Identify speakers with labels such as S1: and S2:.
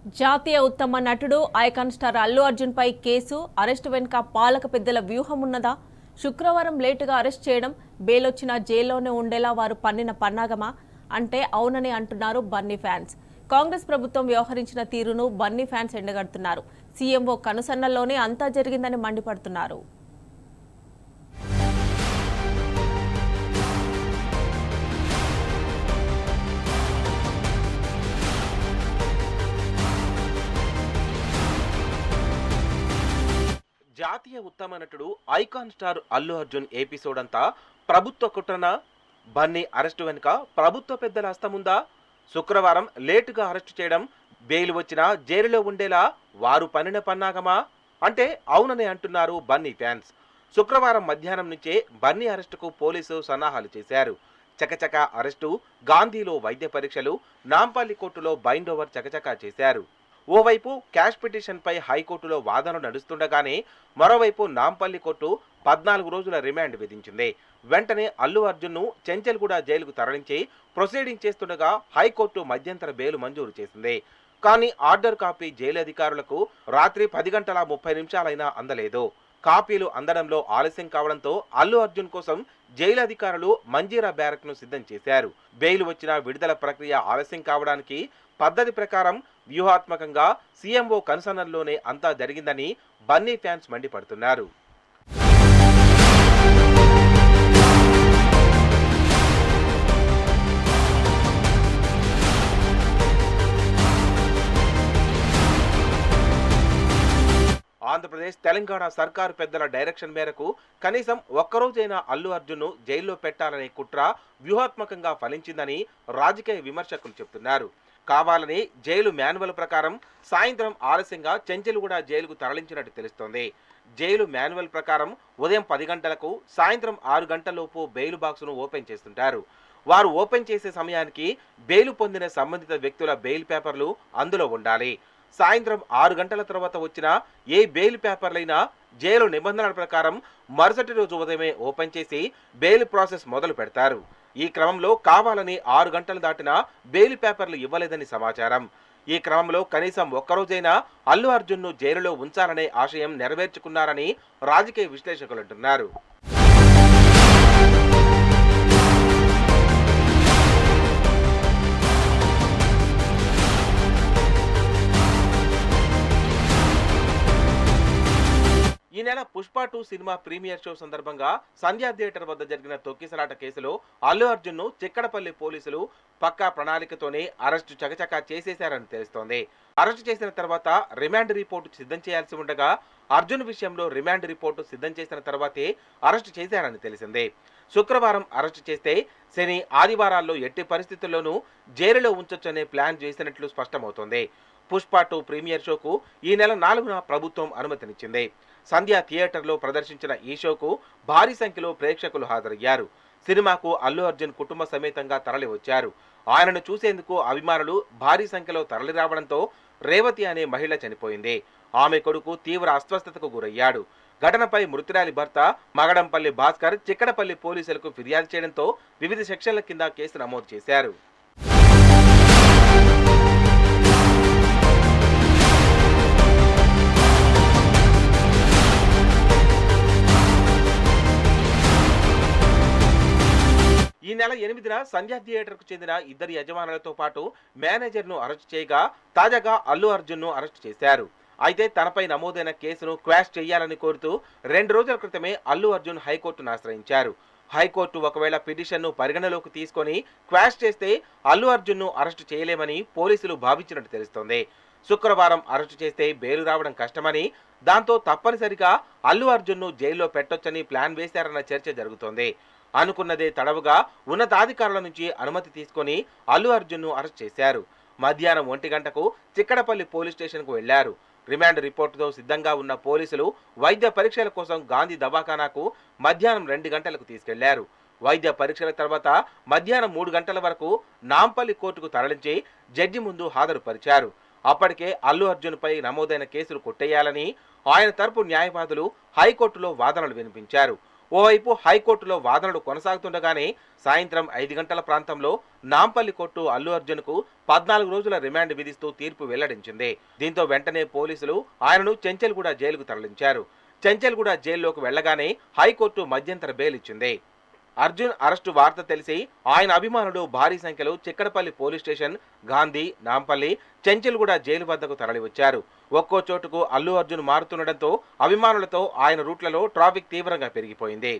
S1: జాతీయ ఉత్తమ నటుడు ఐకాన్ స్టార్ అల్లు అర్జున్ పై కేసు అరెస్టు వెనుక పాలక పెద్దల వ్యూహం ఉన్నదా? శుక్రవారం లేటుగా అరెస్ట్ చేయడం, బెయిలొచ్చినా జైల్లోనే ఉండేలా వారు పన్నిన పన్నాగమా అంటే అవునని అంటున్నారు బన్నీ ఫ్యాన్స్. కాంగ్రెస్ ప్రభుత్వం వ్యవహరించిన తీరును బన్నీ ఫ్యాన్స్ ఎండగడుతున్నారు. సీఎంఓ కనుసన్నల్లోనే అంతా జరిగిందని మండిపడుతున్నారు.
S2: జాతీయ ఉత్తమ నటుడు icon star Allu Arjun episode అంతా ప్రభుత్వ కుట్రన? బన్నీ అరెస్టు వెనుక ప్రభుత్వ పెద్దల హస్తముందా? శుక్రవారం లేటుగా అరెస్టు చేయడం, బెయిల్ వచ్చినా జైలులో ఉండేలా వారు పన్నిన పన్నాగమా అంటే అవునని అంటున్నారు బన్నీ ఫ్యాన్స్. శుక్రవారం మధ్యాహ్నం నుంచే బన్నీ అరెస్టుకు పోలీసు సన్నాహాలు చేశారు. చకచకా అరెస్టు, గాంధీలో వైద్య పరీక్షలు, నాంపల్లి కోర్టులో బైండ్ ఓవర్ చకచకా చేశారు. ఓవైపు క్యాష్ పిటిషన్పై హైకోర్టులో వాదనలు నడుస్తుండగానే మరోవైపు నాంపల్లి కోర్టు 14 రోజుల రిమాండ్ విధించింది. వెంటనే అల్లు అర్జున్ను చెంచల్గూడ జైలుకు తరలించి ప్రొసీడింగ్ చేస్తుండగా హైకోర్టు మధ్యంతర బెయిల్ మంజూరు చేసింది. కానీ ఆర్డర్ కాపీ జైలు అధికారులకు రాత్రి 10 గంటల 30 నిమిషాలైనా అందలేదు. కాపీలు అందడంలో ఆలస్యం కావడంతో అల్లు అర్జున్ కోసం జైలు అధికారులు మంజీరా బ్యారక్ ను సిద్ధం చేశారు. బెయిల్ వచ్చిన విడుదల ప్రక్రియ ఆలస్యం కావడానికి పద్ధతి ప్రకారం వ్యూహాత్మకంగా సీఎంఓ కన్సర్న్లోనే అంతా జరిగిందని బన్నీ ఫ్యాన్స్ మండిపడుతున్నారు. ఆంధ్రప్రదేశ్, తెలంగాణ సర్కారు పెద్దల డైరెక్షన్ మేరకు కనీసం ఒక్కరోజైనా అల్లు అర్జున్ను జైల్లో పెట్టాలనే కుట్ర వ్యూహాత్మకంగా ఫలించిందని రాజకీయ విమర్శకులు చెబుతున్నారు. కావాలని జైలు మాన్యువల్ ప్రకారం సాయంత్రం ఆలస్యంగా చెంచల్గూడ జైలుకు తరలించినట్టు తెలుస్తోంది. జైలు మాన్యువల్ ప్రకారం ఉదయం 10 గంటలకు, సాయంత్రం 6 గంటలలోపు బెయిల్ బాక్సును ఓపెన్ చేస్తుంటారు. వారు ఓపెన్ చేసే సమయానికి బెయిల్ పొందిన సంబంధిత వ్యక్తుల బెయిల్ పేపర్లు అందులో ఉండాలి. సాయంత్రం 6 గంటల తర్వాత వచ్చిన ఏ బెయిల్ పేపర్లైనా జైలు నిబంధనల ప్రకారం మరుసటి రోజు ఉదయమే ఓపెన్ చేసి బెయిల్ ప్రాసెస్ మొదలు పెడతారు. ఈ క్రమంలో కావాలని 6 గంటలు దాటినా బెయిల్ పేపర్లు ఇవ్వలేదని సమాచారం. ఈ క్రమంలో కనీసం ఒక్కరోజైనా అల్లు అర్జున్ను జైలులో ఉంచాలనే ఆశయం నెరవేర్చుకున్నారని రాజకీయ విశ్లేషకులు అంటున్నారు. ఈ నెల పుష్ప 2 సినిమా ప్రీమియర్ షో సందర్భంగా సంధ్యా థియేటర్ వద్ద జరిగిన తొక్కిసలాట కేసులో అల్లు అర్జున్ను చిక్కడపల్లి పోలీసులు పక్కా ప్రణాళికతోనే అరెస్టు చకచకా చేసేశారని తెలుస్తోంది. అరెస్టు చేసిన తర్వాత రిమాండ్ రిపోర్టు సిద్ధం చేయాల్సి ఉండగా అర్జున్ విషయంలో రిమాండ్ రిపోర్టు సిద్ధం చేసిన తర్వాతే అరెస్టు చేశారని తెలిసింది. శుక్రవారం అరెస్టు చేస్తే శని, ఆదివారాల్లో ఎట్టి పరిస్థితుల్లోనూ జైలులో ఉంచొచ్చనే ప్లాన్ చేసినట్లు స్పష్టమవుతోంది. పుష్ప 2 ప్రీమియర్ షోకు ఈ నెల 4న ప్రభుత్వం అనుమతినిచ్చింది. సంధ్యా థియేటర్లో ప్రదర్శించిన ఈ షోకు భారీ సంఖ్యలో ప్రేక్షకులు హాజరయ్యారు. సినిమాకు అల్లు అర్జున్ కుటుంబ సమేతంగా తరలి వచ్చారు. ఆయనను చూసేందుకు అభిమానులు భారీ సంఖ్యలో తరలి రావడంతో రేవతి అనే మహిళ చనిపోయింది. ఆమె కొడుకు తీవ్ర అస్వస్థతకు గురయ్యాడు. ఘటనపై మృతురాలి భర్త మగడంపల్లి భాస్కర్ చిక్కడపల్లి పోలీసులకు ఫిర్యాదు చేయడంతో వివిధ సెక్షన్ల కింద కేసు నమోదు చేశారు. ఈ నెల 8న సంధ్యా థియేటర్కు చెందిన 2 యజమానులతో పాటు మేనేజర్ను అరెస్టు చేయగా తాజాగా అల్లు అర్జున్ను అరెస్టు చేశారు. అయితే తనపై నమోదైన కేసును క్వాష్ చేయాలని కోరుతూ 2 రోజుల క్రితమే అల్లు అర్జున్ హైకోర్టును ఆశ్రయించారు. హైకోర్టు ఒకవేళ పిటిషన్ను పరిగణలోకి తీసుకొని క్వాష్ చేస్తే అల్లు అర్జున్ను అరెస్టు చేయలేమని పోలీసులు భావించినట్టు తెలుస్తోంది. శుక్రవారం అరెస్టు చేస్తే బెయిల్ రావడం కష్టమని, దాంతో తప్పనిసరిగా అల్లు అర్జున్ను జైల్లో పెట్టొచ్చని ప్లాన్ వేశారన్న చర్చ జరుగుతోంది. అనుకున్నదే తడవుగా ఉన్నతాధికారుల నుంచి అనుమతి తీసుకొని అల్లు అర్జున్ను అరెస్ట్ చేశారు. మధ్యాహ్నం 1 గంటకు చిక్కడపల్లి పోలీస్ స్టేషన్కు వెళ్లారు. రిమాండ్ రిపోర్టుతో సిద్ధంగా ఉన్న పోలీసులు వైద్య పరీక్షల కోసం గాంధీ దవాఖానాకు మధ్యాహ్నం 2 గంటలకు తీసుకెళ్లారు. వైద్య పరీక్షల తర్వాత మధ్యాహ్నం 3 గంటల వరకు నాంపల్లి కోర్టుకు తరలించి జడ్జి ముందు హాజరుపరిచారు. అప్పటికే అల్లు అర్జున్పై నమోదైన కేసులు కొట్టేయాలని ఆయన తరపు న్యాయవాదులు హైకోర్టులో వాదనలు వినిపించారు. ఓవైపు హైకోర్టులో వాదనలు కొనసాగుతుండగానే సాయంత్రం 5 గంటల ప్రాంతంలో నాంపల్లి కోర్టు అల్లు అర్జున్కు 14 రోజుల రిమాండ్ విధిస్తూ తీర్పు వెల్లడించింది. దీంతో వెంటనే పోలీసులు ఆయనను చెంచల్గూడ జైలుకు తరలించారు. చెంచల్గూడ జైల్లోకి వెళ్లగానే హైకోర్టు మధ్యంతర బెయిల్ ఇచ్చింది. అర్జున్ అరెస్టు వార్త తెలిసి ఆయన అభిమానులు భారీ సంఖ్యలో Chikkadpally police station, Gandhi, Nampally, Chanchalguda jail వద్దకు తరలివచ్చారు. ఒక్కో చోటుకు అల్లు అర్జున్ మారుతుండటంతో అభిమానులతో ఆయన రూట్లలో ట్రాఫిక్ తీవ్రంగా పెరిగిపోయింది.